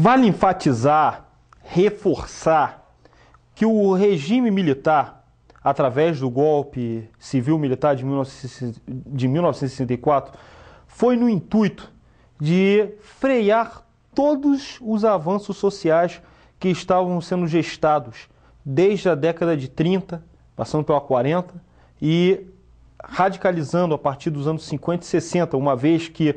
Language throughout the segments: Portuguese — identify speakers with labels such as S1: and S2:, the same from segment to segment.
S1: Vale enfatizar, reforçar que o regime militar, através do golpe civil-militar de 1964, foi no intuito de frear todos os avanços sociais que estavam sendo gestados desde a década de 30, passando pela 40, e radicalizando a partir dos anos 50 e 60, uma vez que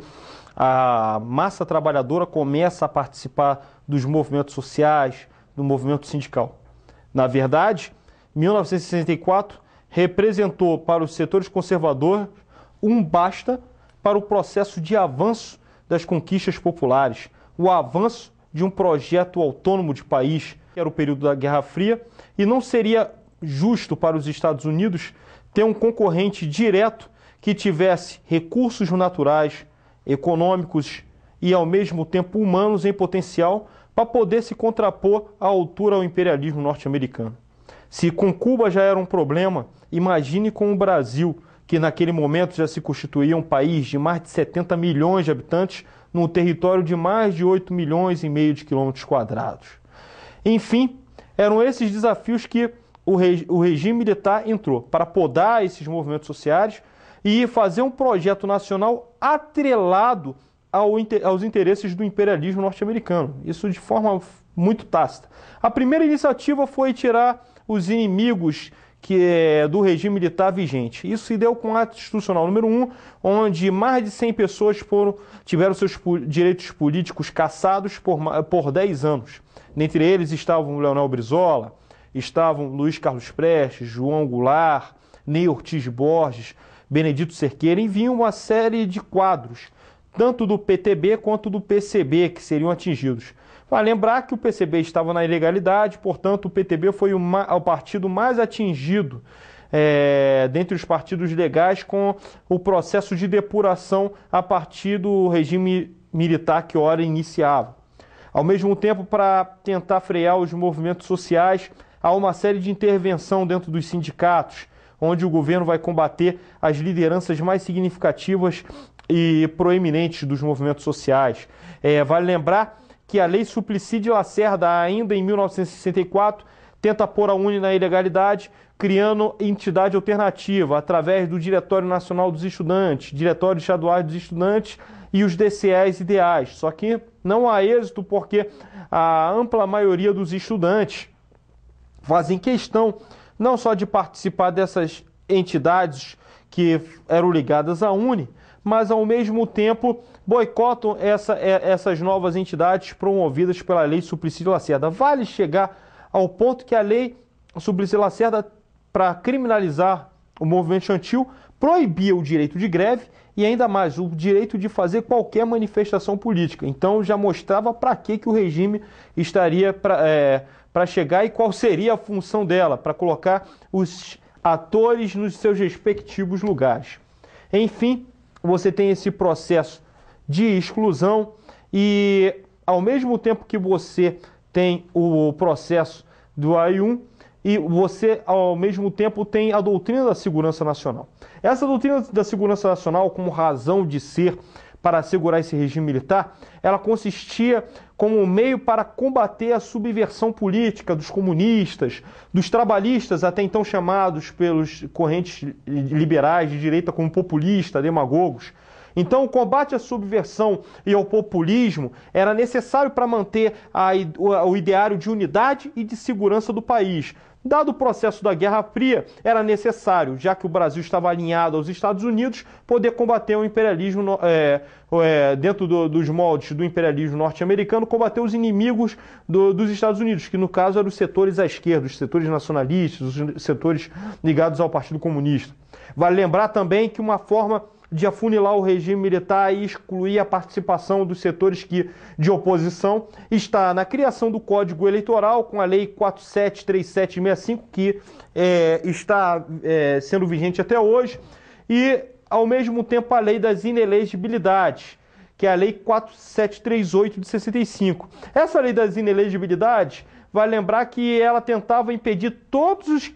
S1: a massa trabalhadora começa a participar dos movimentos sociais, do movimento sindical. Na verdade, 1964 representou para os setores conservadores um basta para o processo de avanço das conquistas populares, o avanço de um projeto autônomo de país, que era o período da Guerra Fria, e não seria justo para os Estados Unidos ter um concorrente direto que tivesse recursos naturais, econômicos e, ao mesmo tempo, humanos em potencial para poder se contrapor à altura ao imperialismo norte-americano. Se com Cuba já era um problema, imagine com o Brasil, que naquele momento já se constituía um país de mais de 70 milhões de habitantes, num território de mais de 8 milhões e meio de quilômetros quadrados. Enfim, eram esses desafios que o regime militar entrou para podar esses movimentos sociais e fazer um projeto nacional atrelado aos interesses do imperialismo norte-americano. Isso de forma muito tácita. A primeira iniciativa foi tirar os inimigos do regime militar vigente. Isso se deu com o ato institucional número 1, onde mais de 100 pessoas tiveram seus direitos políticos cassados por 10 anos. Dentre eles estavam Leonel Brizola, estavam Luiz Carlos Prestes, João Goulart, Ney Ortiz Borges, Benedito Cerqueira, e vinha uma série de quadros, tanto do PTB quanto do PCB, que seriam atingidos. Vale lembrar que o PCB estava na ilegalidade, portanto o PTB foi o partido mais atingido dentre os partidos legais com o processo de depuração a partir do regime militar que ora iniciava. Ao mesmo tempo, para tentar frear os movimentos sociais, há uma série de intervenção dentro dos sindicatos, onde o governo vai combater as lideranças mais significativas e proeminentes dos movimentos sociais. Vale lembrar que a Lei Suplicy de Lacerda, ainda em 1964, tenta pôr a UNE na ilegalidade, criando entidade alternativa através do Diretório Nacional dos Estudantes, Diretório Estadual dos Estudantes e os DCEs ideais. Só que não há êxito porque a ampla maioria dos estudantes fazem questão não só de participar dessas entidades que eram ligadas à UNE, mas ao mesmo tempo boicotam essas novas entidades promovidas pela Lei Suplicy de Lacerda. Vale chegar ao ponto que a Lei Suplicy de Lacerda, para criminalizar o movimento estudantil, proibia o direito de greve e ainda mais o direito de fazer qualquer manifestação política. Então já mostrava para que o regime estaria para chegar e qual seria a função dela, para colocar os atores nos seus respectivos lugares. Enfim, você tem esse processo de exclusão e, ao mesmo tempo que você tem o processo do AI-1, e você, ao mesmo tempo, tem a doutrina da segurança nacional. Essa doutrina da segurança nacional, como razão de ser para assegurar esse regime militar, ela consistia como um meio para combater a subversão política dos comunistas, dos trabalhistas, até então chamados pelos correntes liberais de direita como populistas, demagogos. Então, o combate à subversão e ao populismo era necessário para manter o ideário de unidade e de segurança do país. Dado o processo da Guerra Fria, era necessário, já que o Brasil estava alinhado aos Estados Unidos, poder combater o imperialismo dentro dos moldes do imperialismo norte-americano, combater os inimigos dos Estados Unidos, que no caso eram os setores à esquerda, os setores nacionalistas, os setores ligados ao Partido Comunista. Vale lembrar também que uma forma de afunilar o regime militar e excluir a participação dos setores de oposição está na criação do Código Eleitoral, com a Lei 473765, que está sendo vigente até hoje, e, ao mesmo tempo, a Lei das Inelegibilidades, que é a Lei 4738 de 65. Essa Lei das Inelegibilidades, vai lembrar que ela tentava impedir todos os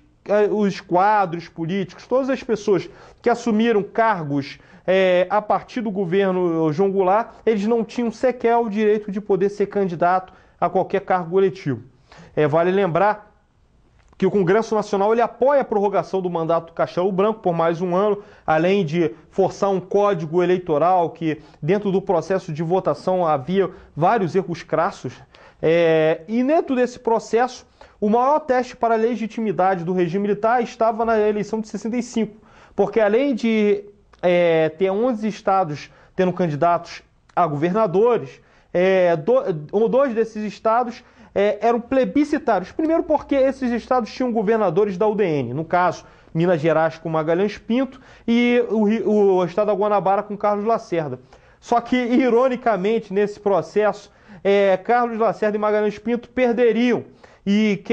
S1: os quadros políticos, todas as pessoas que assumiram cargos a partir do governo João Goulart, eles não tinham sequer o direito de poder ser candidato a qualquer cargo eletivo. Vale lembrar que o Congresso Nacional ele apoia a prorrogação do mandato do Castelo Branco por mais um ano, além de forçar um código eleitoral que, dentro do processo de votação, havia vários erros crassos. E dentro desse processo, o maior teste para a legitimidade do regime militar estava na eleição de 65, porque além de ter 11 estados tendo candidatos a governadores, dois desses estados eram plebiscitários. Primeiro porque esses estados tinham governadores da UDN, no caso, Minas Gerais com Magalhães Pinto e o estado da Guanabara com Carlos Lacerda. Só que, ironicamente, nesse processo, Carlos Lacerda e Magalhães Pinto perderiam e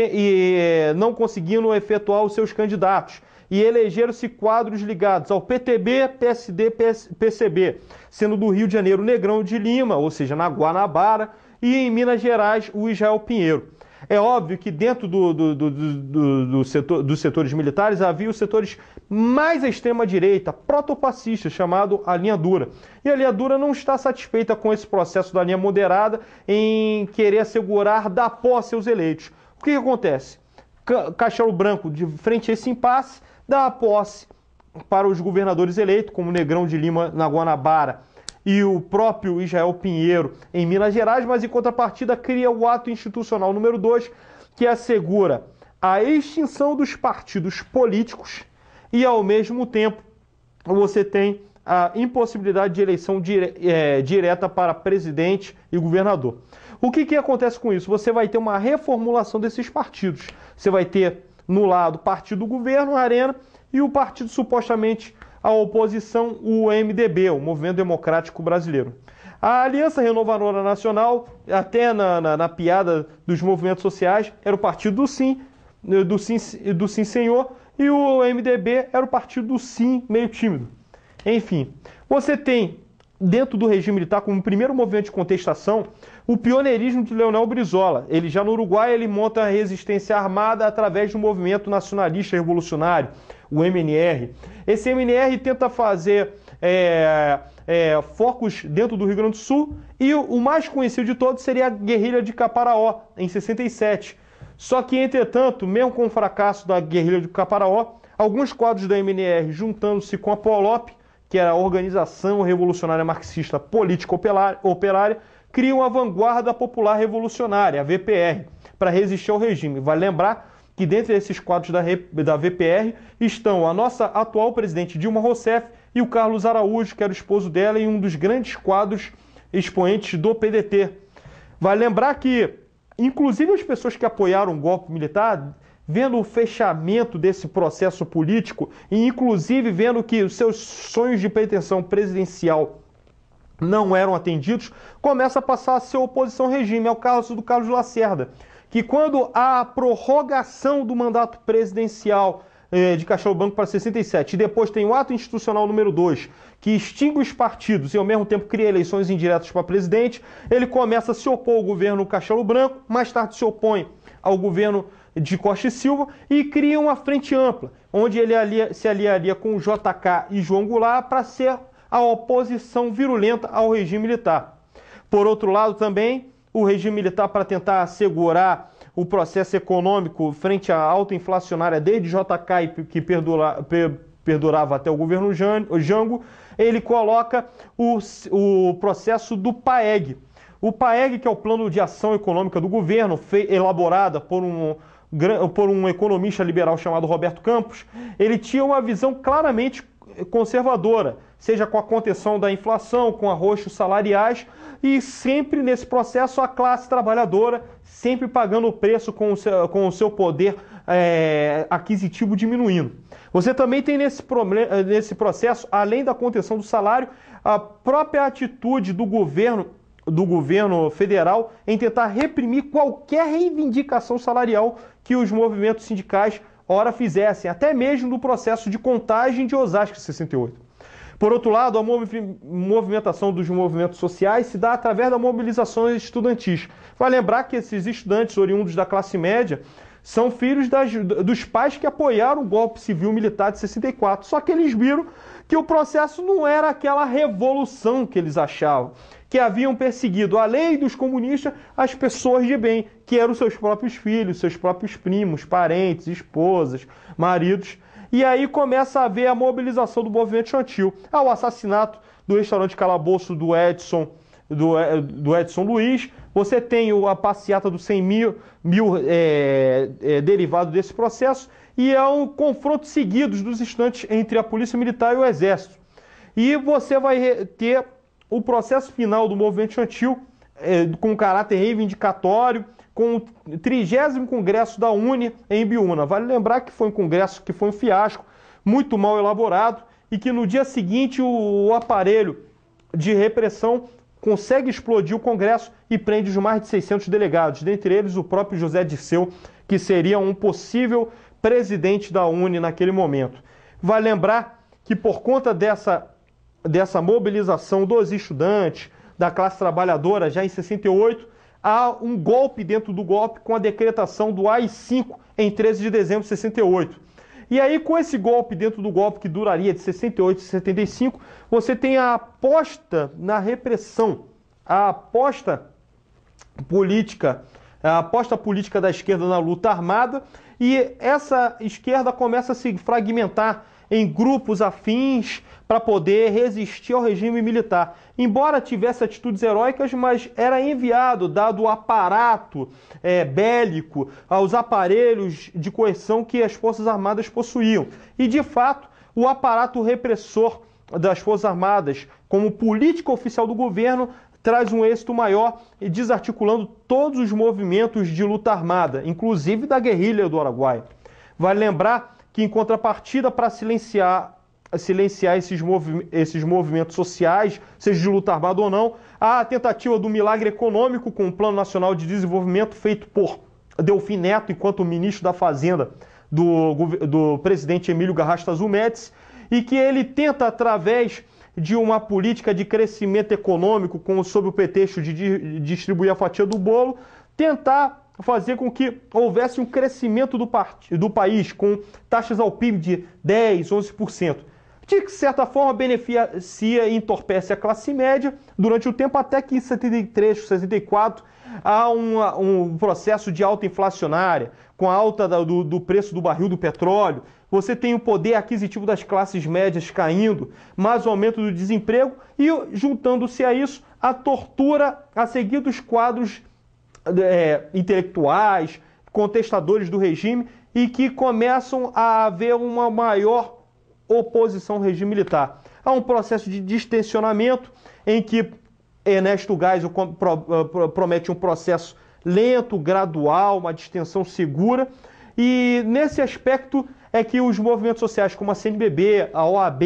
S1: não conseguindo efetuar os seus candidatos. E elegeram-se quadros ligados ao PTB, PSD, PCB, sendo do Rio de Janeiro Negrão de Lima, ou seja, na Guanabara, e em Minas Gerais o Israel Pinheiro. É óbvio que dentro dos setores militares havia os setores mais à extrema-direita, protofascistas, chamado a linha dura. E a linha dura não está satisfeita com esse processo da linha moderada em querer assegurar dar posse aos eleitos. O que acontece? Castelo Branco, de frente a esse impasse, dá a posse para os governadores eleitos, como Negrão de Lima na Guanabara e o próprio Israel Pinheiro em Minas Gerais, mas em contrapartida cria o ato institucional número 2, que assegura a extinção dos partidos políticos e, ao mesmo tempo, você tem a impossibilidade de eleição direta para presidente e governador. O que acontece com isso? Você vai ter uma reformulação desses partidos. Você vai ter, no lado, o partido do governo, a Arena, e o partido supostamente a oposição, o MDB, o Movimento Democrático Brasileiro. A Aliança Renovadora Nacional, até na piada dos movimentos sociais, era o partido do Sim Senhor, e o MDB era o partido do Sim meio tímido. Enfim, você tem, dentro do regime militar, como primeiro movimento de contestação, o pioneirismo de Leonel Brizola. Ele já no Uruguai ele monta a resistência armada através do movimento nacionalista revolucionário, o MNR. Esse MNR tenta fazer focos dentro do Rio Grande do Sul e o mais conhecido de todos seria a guerrilha de Caparaó, em 67. Só que, entretanto, mesmo com o fracasso da guerrilha de Caparaó, alguns quadros da MNR, juntando-se com a POLOP, que era a Organização Revolucionária Marxista Política Operária, criam a Vanguarda Popular Revolucionária, a VPR, para resistir ao regime. Vale lembrar que dentre esses quadros da VPR estão a nossa atual presidente Dilma Rousseff e o Carlos Araújo, que era o esposo dela e um dos grandes quadros expoentes do PDT. Vale lembrar que, inclusive, as pessoas que apoiaram o golpe militar, vendo o fechamento desse processo político e, inclusive, vendo que os seus sonhos de pretensão presidencial não eram atendidos, começa a passar a ser oposição ao regime. É o caso do Carlos Lacerda, que quando a prorrogação do mandato presidencial de Castelo Branco para 67, e depois tem o ato institucional número 2, que extingue os partidos e ao mesmo tempo cria eleições indiretas para presidente, ele começa a se opor ao governo Castelo Branco, mais tarde se opõe ao governo de Costa e Silva e cria uma frente ampla, onde ele se aliaria com o JK e João Goulart para ser a oposição virulenta ao regime militar. Por outro lado também, o regime militar, para tentar assegurar o processo econômico frente à alta inflacionária desde JK, que perdurava até o governo Jango, ele coloca o processo do PAEG. O PAEG, que é o Plano de Ação Econômica do Governo, elaborada por um economista liberal chamado Roberto Campos, ele tinha uma visão claramente conservadora, seja com a contenção da inflação, com arroxos salariais, e sempre nesse processo a classe trabalhadora sempre pagando o preço com o seu poder aquisitivo diminuindo. Você também tem nesse processo, além da contenção do salário, a própria atitude do governo federal em tentar reprimir qualquer reivindicação salarial que os movimentos sindicais ora fizessem, até mesmo no processo de Contagem de Osasco 68. Por outro lado, a movimentação dos movimentos sociais se dá através da mobilização estudantis. Vai lembrar que esses estudantes oriundos da classe média são filhos dos pais que apoiaram o golpe civil-militar de 64. Só que eles viram que o processo não era aquela revolução que eles achavam, que haviam perseguido, além dos comunistas, as pessoas de bem, que eram seus próprios filhos, seus próprios primos, parentes, esposas, maridos. E aí começa a haver a mobilização do movimento estudantil. O assassinato do restaurante Calabouço do Edson Luiz. Você tem a passeata dos 100 mil derivado desse processo, e é um confronto seguido dos estudantes entre a polícia militar e o exército. E você vai ter o processo final do movimento estudantil com caráter reivindicatório, com o 30º Congresso da UNE em Biúna. Vale lembrar que foi um congresso que foi um fiasco, muito mal elaborado, e que no dia seguinte o aparelho de repressão consegue explodir o Congresso e prende os mais de 600 delegados, dentre eles o próprio José Dirceu, que seria um possível presidente da UNE naquele momento. Vale lembrar que por conta dessa mobilização dos estudantes, da classe trabalhadora, já em 68, há um golpe dentro do golpe com a decretação do AI-5 em 13 de dezembro de 68. E aí, com esse golpe dentro do golpe, que duraria de 68 a 75, você tem a aposta na repressão, a aposta política da esquerda na luta armada, e essa esquerda começa a se fragmentar em grupos afins para poder resistir ao regime militar. Embora tivesse atitudes heróicas, mas era enviado, dado o aparato bélico, aos aparelhos de coerção que as Forças Armadas possuíam. E, de fato, o aparato repressor das Forças Armadas, como política oficial do governo, traz um êxito maior, desarticulando todos os movimentos de luta armada, inclusive da guerrilha do Araguaia. Vale lembrar que, em contrapartida, para silenciar esses movimentos sociais, seja de luta armada ou não, há a tentativa do milagre econômico com o Plano Nacional de Desenvolvimento feito por Delfim Neto, enquanto ministro da Fazenda do presidente Emílio Garrastazu Médici, e que ele tenta, através de uma política de crescimento econômico, sob o pretexto de distribuir a fatia do bolo, tentar fazer com que houvesse um crescimento do país, com taxas ao PIB de 10%, 11%. De certa forma, beneficia e entorpece a classe média durante o tempo, até que em 73, 64, há um processo de alta inflacionária, com a alta do preço do barril do petróleo. Você tem o poder aquisitivo das classes médias caindo, mais o aumento do desemprego e, juntando-se a isso, a tortura a seguir dos quadros intelectuais, contestadores do regime, e que começam a haver uma maior oposição ao regime militar. Há um processo de distensionamento em que Ernesto Geisel promete um processo lento, gradual, uma distensão segura, e nesse aspecto é que os movimentos sociais como a CNBB, a OAB,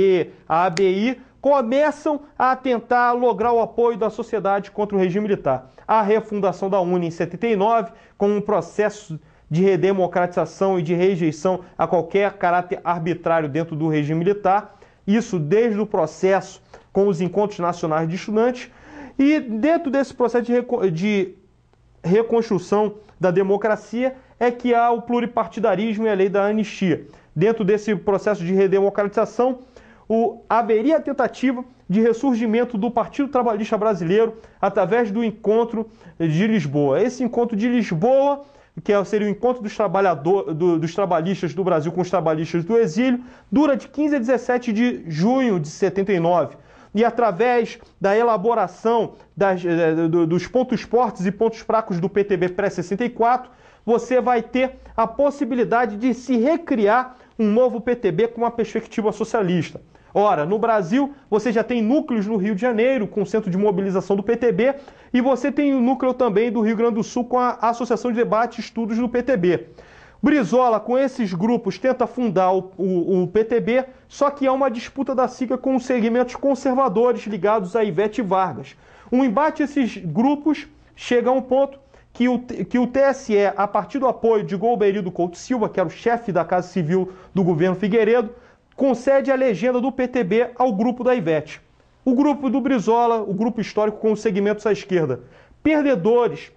S1: a ABI, começam a tentar lograr o apoio da sociedade contra o regime militar. A refundação da UNE em 79, com um processo de redemocratização e de rejeição a qualquer caráter arbitrário dentro do regime militar, isso desde o processo com os encontros nacionais de estudantes, e dentro desse processo de reconstrução da democracia é que há o pluripartidarismo e a lei da anistia. Dentro desse processo de redemocratização, haveria a tentativa de ressurgimento do Partido Trabalhista Brasileiro através do Encontro de Lisboa. Esse Encontro de Lisboa, que seria o encontro dos trabalhistas do Brasil com os trabalhistas do exílio, dura de 15 a 17 de junho de 79. E através da elaboração dos pontos fortes e pontos fracos do PTB pré-64, você vai ter a possibilidade de se recriar um novo PTB com uma perspectiva socialista. Ora, no Brasil, você já tem núcleos no Rio de Janeiro, com o centro de mobilização do PTB, e você tem o núcleo também do Rio Grande do Sul, com a Associação de Debate e Estudos do PTB. Brizola, com esses grupos, tenta fundar o PTB, só que há uma disputa da sigla com os segmentos conservadores ligados a Ivete Vargas. Um embate esses grupos chega a um ponto que o TSE, a partir do apoio de Golbery Couto Silva, que era o chefe da Casa Civil do governo Figueiredo, concede a legenda do PTB ao grupo da Ivete. O grupo do Brizola, o grupo histórico com os segmentos à esquerda. Perdedores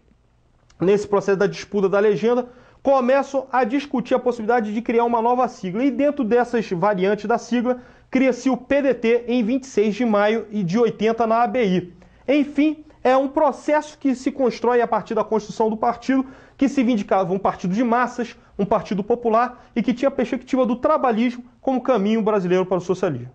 S1: nesse processo da disputa da legenda, começam a discutir a possibilidade de criar uma nova sigla. E dentro dessas variantes da sigla, cria-se o PDT em 26 de maio de 80 na ABI. Enfim, é um processo que se constrói a partir da construção do partido, que se vindicava um partido de massas, um partido popular e que tinha a perspectiva do trabalhismo como caminho brasileiro para o socialismo.